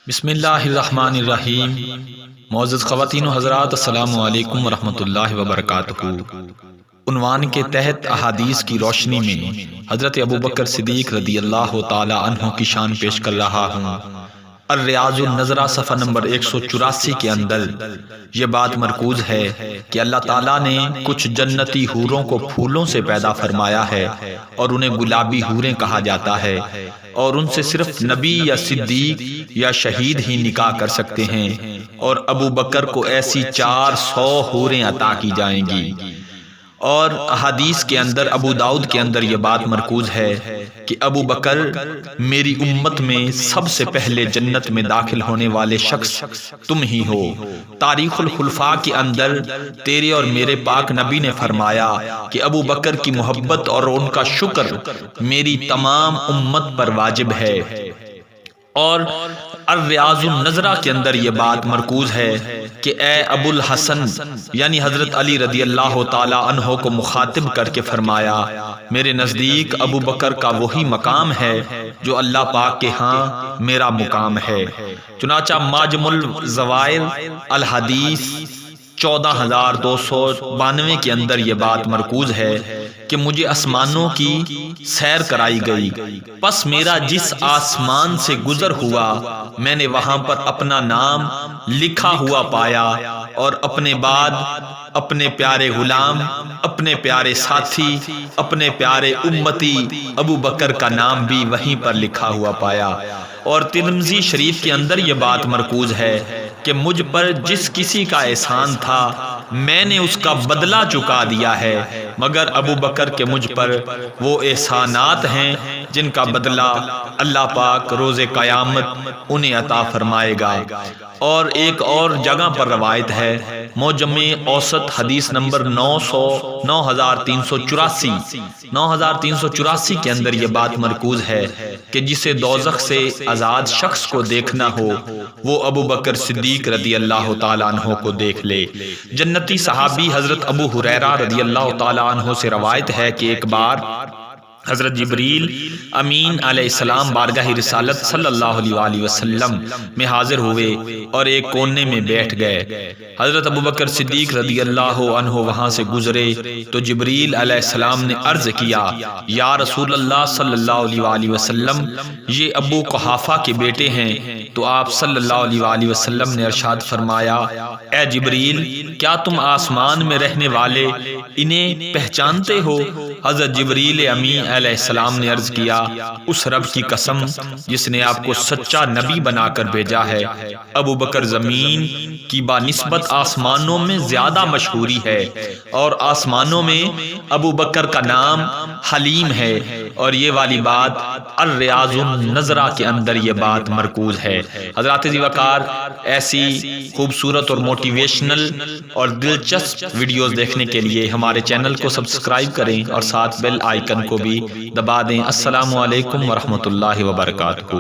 بسم اللہ الرحمن الرحیم۔ معزز خواتین و حضرات، السلام علیکم ورحمۃ اللہ وبرکاتہ۔ عنوان کے تحت احادیث کی روشنی میں حضرت ابو بکر صدیق رضی اللہ تعالی عنہ کی شان پیش کر رہا ہوں۔ الریاض النظرہ صفحہ نمبر 184 کے اندر یہ بات مرکوز ہے کہ اللہ تعالیٰ نے کچھ جنتی حوروں کو پھولوں سے پیدا فرمایا ہے اور انہیں گلابی حوریں کہا جاتا ہے، اور ان سے صرف نبی یا صدیق یا شہید ہی نکاح کر سکتے ہیں، اور ابو بکر کو ایسی 400 حوریں عطا کی جائیں گی۔ اور احادیث کے اندر ابو داؤد کے اندر یہ بات مرکوز ہے کہ ابو بکر میری امت میں سب سے پہلے جنت میں داخل ہونے والے شخص تم ہی ہو۔ تاریخ الخلفاء کے اندر تیرے اور میرے پاک نبی نے فرمایا کہ ابو بکر کی محبت اور ان کا شکر میری تمام امت پر واجب ہے۔ اور الریاض النظرہ کے اندر یہ بات مرکوز ہے کہ اے ابو الحسن یعنی حضرت علی رضی اللہ تعالی عنہ کو مخاطب کر کے فرمایا، میرے نزدیک ابو بکر کا وہی مقام ہے جو اللہ پاک کے ہاں میرا مقام ہے۔ چنانچہ معجم الزوائر الحدیث 14292 کے اندر یہ بات مرکوز ہے کہ مجھے آسمانوں کی سیر کرائی گئی، پس میرا جس آسمان سے گزر ہوا میں نے وہاں پر اپنا نام لکھا ہوا پایا، اور اپنے بعد اپنے پیارے غلام، اپنے پیارے ساتھی، اپنے پیارے امتی ابو بکر کا نام بھی وہیں پر لکھا ہوا پایا۔ اور ترمذی شریف کے اندر یہ بات مرکوز ہے کہ مجھ پر جس کسی کا احسان تھا میں نے اس کا بدلہ چکا دیا ہے، مگر ابو بکر کے مجھ پر وہ احسانات ہیں جن کا بدلہ اللہ پاک روز قیامت انہیں عطا فرمائے گا۔ اور ایک اور جگہ پر روایت ہے، موجم اوسط حدیث نمبر 9384 کے اندر یہ بات مرکوز ہے کہ جسے دوزخ سے آزاد شخص کو دیکھنا ہو وہ ابو بکر صدیق رضی اللہ تعالیٰ عنہ کو دیکھ لے۔ جنتی صحابی حضرت ابو ہریرہ رضی اللہ تعالیٰ عنہ سے روایت ہے کہ ایک بار حضرت جبریل امین علیہ السلام بارگاہ رسالت صلی اللہ علیہ وآلہ وسلم میں حاضر ہوئے اور ایک کونے میں بیٹھ گئے۔ حضرت ابو بکر صدیق رضی اللہ عنہ وہاں سے گزرے تو جبریل علیہ السلام نے عرض کیا، یا رسول اللہ صلی اللہ علیہ وآلہ وسلم، یہ ابو قحافہ کے بیٹے ہیں۔ تو آپ صلی اللہ علیہ وآلہ وسلم نے ارشاد فرمایا، اے جبریل، کیا تم آسمان میں رہنے والے انہیں پہچانتے ہو؟ حضرت جبریل امین علیہ السلام نے عرض کیا، اس رب کی قسم جس نے آپ کو سچا نبی بنا کر بھیجا ہے، ابو بکر زمین کی بنسبت آسمانوں میں زیادہ مشہوری ہے، اور آسمانوں میں ابو بکر کا نام حلیم ہے۔ اور یہ والی بات الریاض النظرہ کے اندر یہ بات مرکوز ہے۔ حضرات ذی وقار، ایسی خوبصورت اور موٹیویشنل اور دلچسپ ویڈیوز دیکھنے کے لیے ہمارے چینل کو سبسکرائب کریں اور ساتھ بیل آئیکن کو بھی دبا دیں۔ السلام علیکم ورحمۃ اللہ وبرکاتہ۔